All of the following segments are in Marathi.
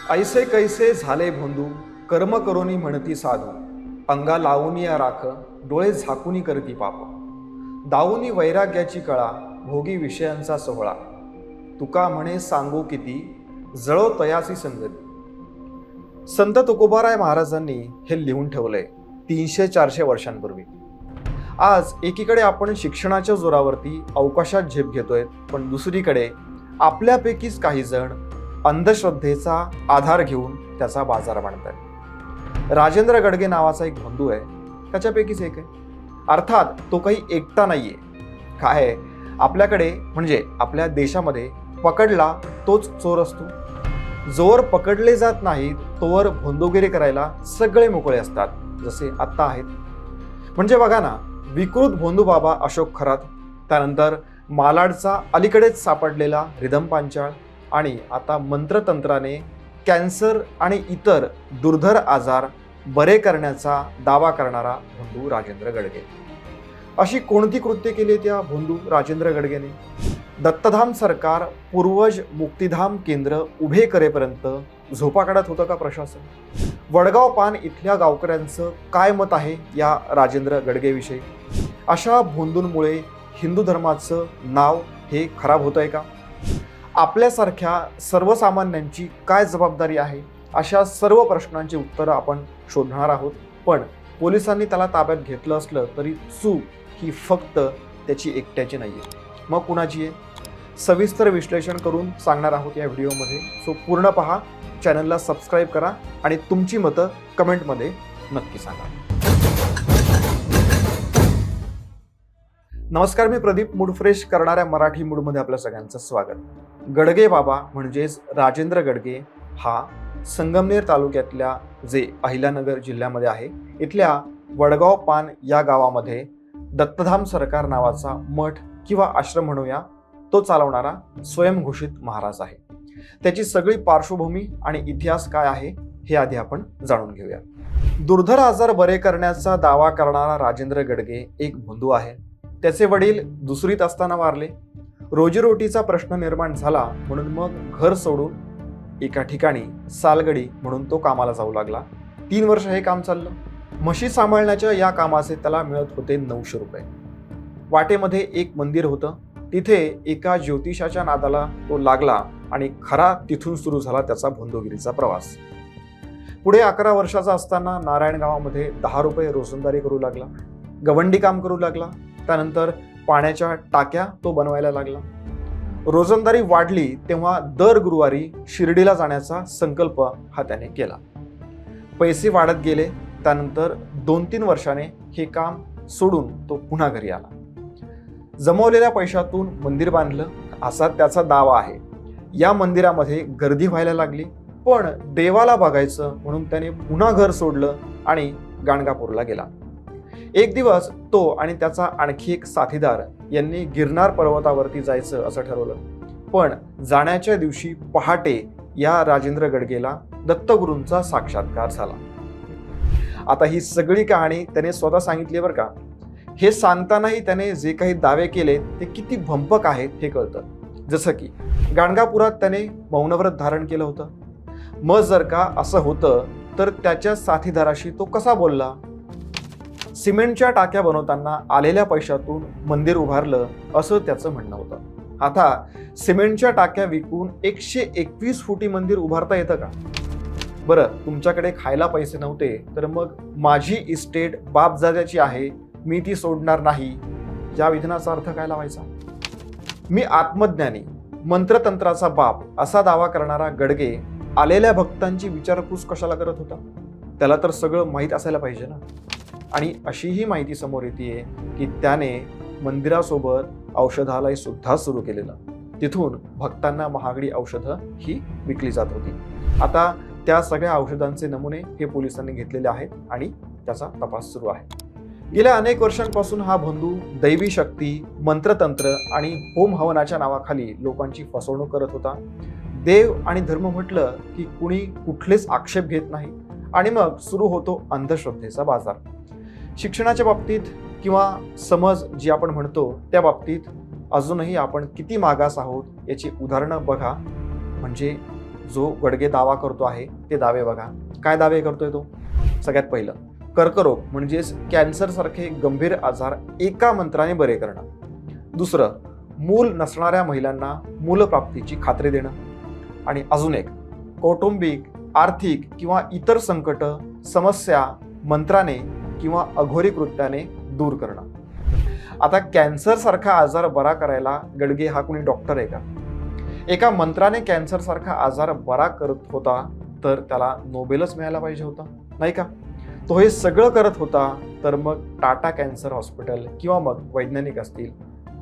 ऐसे कैसे झाले भोंदू, कर्म करोनी म्हणती साधू, अंगा लावूनी या राख, डोळे झाकूनी करती पाप, दावूनी वैराग्याची कळा, भोगी विषयांचा सोहळा, तुका म्हणे सांगू किती, जळो तयासी संगती. संत तुकोबाराय महाराजांनी हे लिहून ठेवलंय 300-400 वर्षांपूर्वी. आज एकीकडे आपण शिक्षणाच्या जोरावरती अवकाशात झेप घेतोय, पण दुसरीकडे आपल्यापैकीच काही जण अंधश्रद्धेचा आधार घेऊन त्याचा बाजार मांडतात. राजेंद्र गडगे नावाचा एक बंधू आहे, त्याच्यापैकीच एक आहे. अर्थात तो काही एकटा नाहीये. काय आहे, आपल्याकडे म्हणजे आपल्या देशामध्ये पकडला तोच चोर असतो. जोवर पकडले जात नाहीत तोवर भोंदोगिरी करायला सगळे मोकळे असतात, जसे आत्ता आहेत. म्हणजे बघा ना, विकृत भोंदू बाबा अशोक खरात, त्यानंतर मालाडचा अलीकडेच सापडलेला रिधम पांचाळ, आणि आता मंत्रतंत्राने कॅन्सर आणि इतर दुर्धर आजार बरे करण्याचा दावा करणारा भोंदू राजेंद्र गडगे. अशी कोणती कृत्य केली त्या भोंदू राजेंद्र गडगेने? दत्तधाम सरकार पूर्वज मुक्तिधाम केंद्र उभे करेपर्यंत झोपा काढत होतं का प्रशासन? वडगाव पान इथल्या गावकऱ्यांचं काय मत आहे या राजेंद्र गडगेविषयी? अशा भोंदूंमुळे हिंदू धर्माचं नाव हे खराब होतंय का? आपल्यासारख्या सर्वसामान्यांची काय जबाबदारी आहे? अशा सर्व प्रश्नांची उत्तरं आपण शोधणार आहोत. पण पोलिसांनी त्याला ताब्यात घेतलं असलं तरी चूक ही फक्त त्याची एकट्याची नाही आहे. मग कुणाची आहे? सविस्तर विश्लेषण करून सांगणार आहोत या व्हिडिओमध्ये. सो पूर्ण पहा, चॅनलला सबस्क्राईब करा आणि तुमची मतं कमेंटमध्ये नक्की सांगा. नमस्कार, मी प्रदीप. मूड फ्रेश करणाऱ्या मराठी मूडमध्ये आपल्या सगळ्यांचं स्वागत. गडगे बाबा म्हणजेच राजेंद्र गडगे हा संगमनेर तालुक्यातल्या जे अहिल्यानगर जिल्ह्यामध्ये आहे, इथल्या वडगाव पान या गावामध्ये दत्तधाम सरकार नावाचा मठ किंवा आश्रम म्हणूया, तो चालवणारा स्वयंघोषित महाराज आहे. त्याची सगळी पार्श्वभूमी आणि इतिहास काय आहे हे आधी आपण जाणून घेऊया. दुर्धर आजार बरे करण्याचा दावा करणारा राजेंद्र गडगे एक भोंदू आहे. त्याचे वडील दुसरीत असताना वारले. रोजीरोटीचा प्रश्न निर्माण झाला म्हणून मग घर सोडून एका ठिकाणी सालगडी म्हणून तो कामाला जाऊ लागला. 3 वर्ष हे काम चाललं. म्हशी सांभाळण्याच्या या कामाचे त्याला मिळत होते 900 रुपये. वाटेमध्ये एक मंदिर होतं, तिथे एका ज्योतिषाच्या नादाला तो लागला आणि खरा तिथून सुरू झाला त्याचा भोंदोगिरीचा प्रवास. पुढे 11 वर्षाचा असताना नारायण गावामध्ये 10 रुपये रोजंदारी करू लागला. गवंडी काम करू लागला. त्यानंतर पाण्याच्या टाक्या तो बनवायला लागला. रोजंदारी वाढली तेव्हा दर गुरुवारी शिर्डीला जाण्याचा संकल्प हा त्याने केला. पैसे वाढत गेले. त्यानंतर 2-3 वर्षाने हे काम सोडून तो पुन्हा घरी आला. जमवलेल्या पैशातून मंदिर बांधलं असा त्याचा दावा आहे. या मंदिरामध्ये गर्दी व्हायला लागली, पण देवाला बघायचं म्हणून त्याने पुन्हा घर सोडलं आणि गाणगापूरला गेला. एक दिवस तो आणि त्याचा आणखी एक साथीदार यांनी गिरनार पर्वतावरती जायचं असं ठरवलं. पण जाण्याच्या दिवशी पहाटे या राजेंद्र गडगेला दत्तगुरूंचा साक्षात्कार झाला. आता ही सगळी कहाणी त्याने स्वतः सांगितली बरं का. हे सांगतानाही त्याने जे काही दावे केले ते किती भंपक आहेत हे कळतं. जसं की गाणगापुरात त्याने मौनव्रत धारण केलं होतं. मग जर का असं होतं तर त्याच्या साथीदाराशी तो कसा बोलला? सिमेंटच्या टाक्या बनवताना आलेल्या पैशातून मंदिर उभारलं असं त्याचं म्हणणं होतं. आता सिमेंटच्या टाक्या विकून 121 फुटी मंदिर उभारता येतं का? बरं, तुमच्याकडे खायला पैसे नव्हते तर मग माझी इस्टेट बापजाद्याची आहे, मी ती सोडणार नाही, या विधानाचा अर्थ काय लावायचा? मी आत्मज्ञानी, मंत्रतंत्राचा बाप असा दावा करणारा गडगे आलेल्या भक्तांची विचारपूस कशाला करत होता? त्याला तर सगळं माहीत असायला पाहिजे ना. आणि अशीही माहिती समोर येते की त्याने मंदिरासोबत औषधालय सुद्धा सुरू केलेलं. तिथून भक्तांना महागडी औषधं ही विकली जात होती. आता त्या सगळ्या औषधांचे नमुने हे पोलिसांनी घेतलेले आहेत आणि त्याचा तपास सुरू आहे. गेल्या अनेक वर्षांपासून हा बंधू दैवी शक्ती, मंत्रतंत्र आणि होम हवनाच्या नावाखाली लोकांची फसवणूक करत होता. देव आणि धर्म म्हटलं की कुणी कुठलेच आक्षेप घेत नाही आणि मग सुरू होतो अंधश्रद्धेचा बाजार. शिक्षणाच्या बाबतीत किंवा समज जी आपण म्हणतो त्या बाबतीत अजूनही आपण किती मागास आहोत याची उदाहरणं बघा. म्हणजे जो गडगे दावा करतो आहे ते दावे बघा. काय दावे करतोय तो? सगळ्यात पहिलं, कर्करोग म्हणजेच कॅन्सर सारखे गंभीर आजार एका मंत्राने बरे करणं. दुसरं, मूल नसणाऱ्या महिलांना मूलप्राप्तीची खात्री देणं. आणि अजून एक, कौटुंबिक, आर्थिक किंवा इतर संकट, समस्या मंत्राने किंवा अघोरी कृत्याने दूर करणं. आता कॅन्सर सारखा आजार बरा करायला गडगे हा कोणी डॉक्टर आहे का? एका मंत्राने कॅन्सर सारखा आजार बरा करत होता तर त्याला नोबेलच मिळायला पाहिजे होता, नाही का? तो हे सगळं करत होता तर मग टाटा कॅन्सर हॉस्पिटल किंवा मग वैज्ञानिक असतील,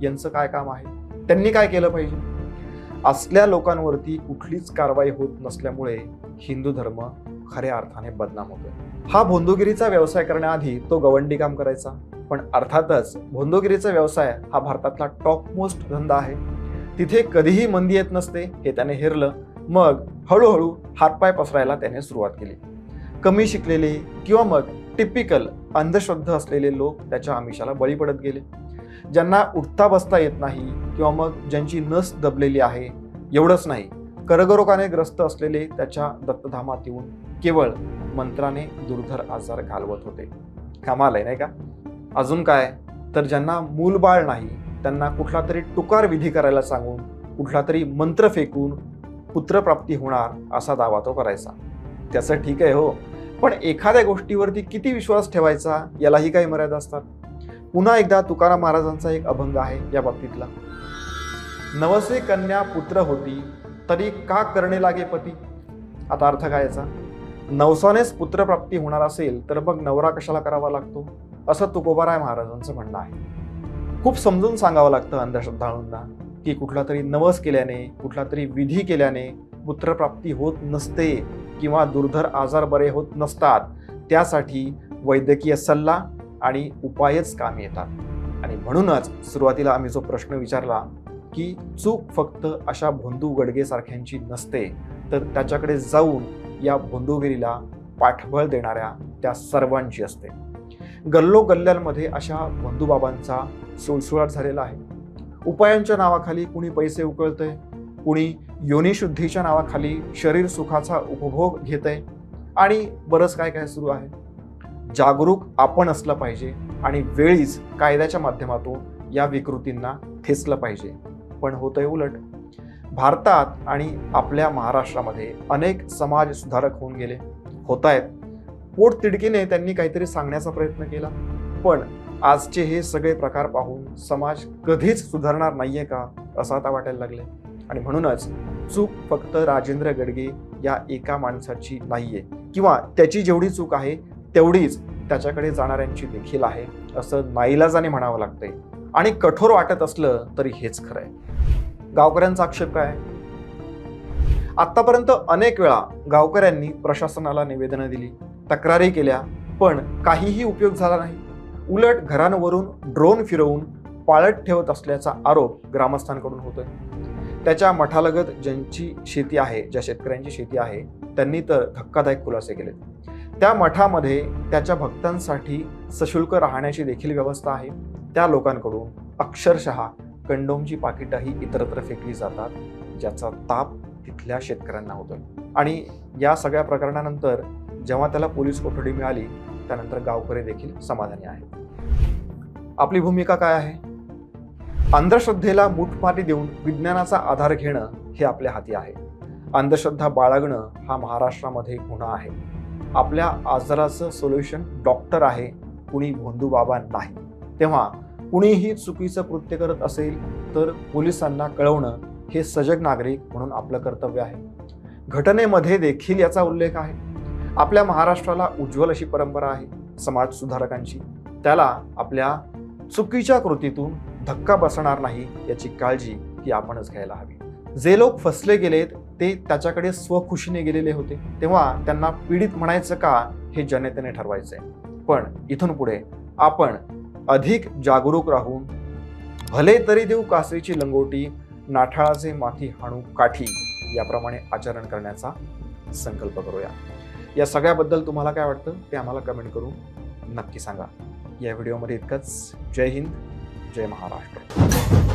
यांचं काय काम आहे? त्यांनी काय केलं पाहिजे? असल्या लोकांवरती कुठलीच कारवाई होत नसल्यामुळे हिंदू धर्म खऱ्या अर्थाने बदनाम होतोय. हा भोंदूगिरीचा व्यवसाय करण्याआधी तो गवंडी काम करायचा, पण अर्थातच भोंदूगिरीचा व्यवसाय हा भारतातला टॉप मोस्ट धंदा आहे. तिथे कधीही मंदी येत नसते हे त्याने हेरलं. मग हळूहळू हातपाय पसरायला त्याने सुरुवात केली. कमी शिकलेले किंवा मग टिपिकल अंधश्रद्धा असलेले लोक त्याच्या आमिषाला बळी पडत गेले. ज्यांना उठता बसता येत नाही किंवा मग ज्यांची नस दबलेली आहे, एवढंच नाही, कर्करोगाने ग्रस्त असलेले त्याच्या दत्तधामात येऊन केवळ मंत्राने दुर्धर आजार घालवत होते. कमाल आहे, नाही का? अजून काय, तर ज्यांना मूलबाळ नाही त्यांना कुठला तरी टुकार विधी करायला सांगून कुठला तरी मंत्र फेकून पुत्रप्राप्ती होणार असा दावा तो करायचा. त्याचं ठीक आहे हो, पण एखाद्या गोष्टीवरती किती विश्वास ठेवायचा यालाही काही मर्यादा असतात. पुन्हा एकदा तुकाराम महाराजांचा एक अभंग आहे या बाबतीतला. नवसे कन्या पुत्र होती तरी का करणे लागे पती. आता अर्थ काय याचा? नवसानेच पुत्रप्राप्ती होणार असेल तर मग नवरा कशाला करावा लागतो, असं तुकोबाराय महाराजांचं म्हणणं आहे. खूप समजून सांगावं लागतं अंधश्रद्धाळूंना की कुठला तरी नवस केल्याने, कुठला तरी विधी केल्याने पुत्रप्राप्ती होत नसते किंवा दुर्धर आजार बरे होत नसतात. त्यासाठी वैद्यकीय सल्ला आणि उपायच कामी येतात. आणि म्हणूनच सुरुवातीला आम्ही जो प्रश्न विचारला की चूक फक्त अशा भोंदू गडगे सारख्यांची नसते, तर त्याच्याकडे जाऊन या भोंदूगिरीला पाठबळ देणाऱ्या त्या सर्वांची असते. गल्लोगल्ल्यांमध्ये अशा भोंदूबाबांचा सुळसुळाट झालेला आहे. उपायांच्या नावाखाली कुणी पैसे उकळतंय, कुणी योनिशुद्धीच्या नावाखाली शरीर सुखाचा उपभोग घेतंय आणि बरंच काय काय सुरू आहे. जागरूक आपण असलं पाहिजे आणि वेळीच कायद्याच्या माध्यमातून या विकृतींना ठेचलं पाहिजे. पण होतंय उलट. भारतात आणि आपल्या महाराष्ट्रामध्ये अनेक समाज सुधारक होऊन गेले, होत आहेत. पोटतिडकीने त्यांनी काहीतरी सांगण्याचा प्रयत्न केला, पण आजचे हे सगळे प्रकार पाहून समाज कधीच सुधारणार नाहीये का असं आता वाटायला लागले. आणि म्हणूनच चूक फक्त राजेंद्र गडगे या एका माणसाची नाहीये, किंवा त्याची जेवढी चूक आहे तेवढीच त्याच्याकडे जाणाऱ्यांची देखील आहे असं नाईलाजाने म्हणावं लागतंय. आणि कठोर वाटत असलं तरी हेच खरं आहे. गावकऱ्यांचा आक्षेप काय? आतापर्यंत अनेक वेळा गावकऱ्यांनी प्रशासनाला निवेदनं दिली, तक्रारी केल्या, पण काहीही उपयोग झाला नाही. उलट घरांवरून ड्रोन फिरवून पाळत ठेवत असल्याचा आरोप ग्रामस्थांकडून होतोय. त्याच्या मठालगत ज्यांची शेती आहे, ज्या शेतकऱ्यांची शेती आहे, त्यांनी तर धक्कादायक खुलासे केले. त्या मठामध्ये त्याच्या भक्तांसाठी सशुल्क राहण्याची देखील व्यवस्था आहे. त्या लोकांकडून अक्षरशः कंडोमची पाकिटही इतरत्र फेकली जातात, ज्याचा ताप तिथल्या शेतकऱ्यांना होतोय. आणि या सगळ्या प्रकरणानंतर जेव्हा त्याला पोलीस कोठडी मिळाली त्यानंतर गावकरी देखील समाधानी आहेत. आपली भूमिका काय आहे? अंधश्रद्धेला मूठपाटी देऊन विज्ञानाचा आधार घेणं हे आपल्या हाती आहे. अंधश्रद्धा बाळगणं हा महाराष्ट्रामध्ये गुन्हा आहे. आपल्या आजाराचं सोल्युशन डॉक्टर आहे, कुणी भोंदू बाबा नाही. तेव्हा कुणीही चुकीचं कृत्य करत असेल तर पोलिसांना कळवणं हे सजग नागरिक म्हणून आपलं कर्तव्य आहे. घटनेमध्ये देखील याचा उल्लेख आहे. आपल्या महाराष्ट्राला उज्ज्वल अशी परंपरा आहे समाज सुधारकांची. त्याला आपल्या चुकीच्या कृतीतून धक्का बसणार नाही याची काळजी ही आपणच घ्यायला हवी. जे लोक फसले गेलेत ते त्याच्याकडे स्वखुशीने गेलेले होते, तेव्हा त्यांना पीडित म्हणायचं का हे जनतेने ठरवायचंय. पण इथून पुढे आपण अधिक जागरूक राहून भले तरी देऊ कासरीची लंगोटी, नाठाळाचे माथी हाणू काठी याप्रमाणे आचरण करण्याचा संकल्प करूया. या सगळ्याबद्दल तुम्हाला काय वाटतं ते आम्हाला कमेंट करून नक्की सांगा. या व्हिडिओमध्ये इतकंच. जय हिंद, जय महाराष्ट्र.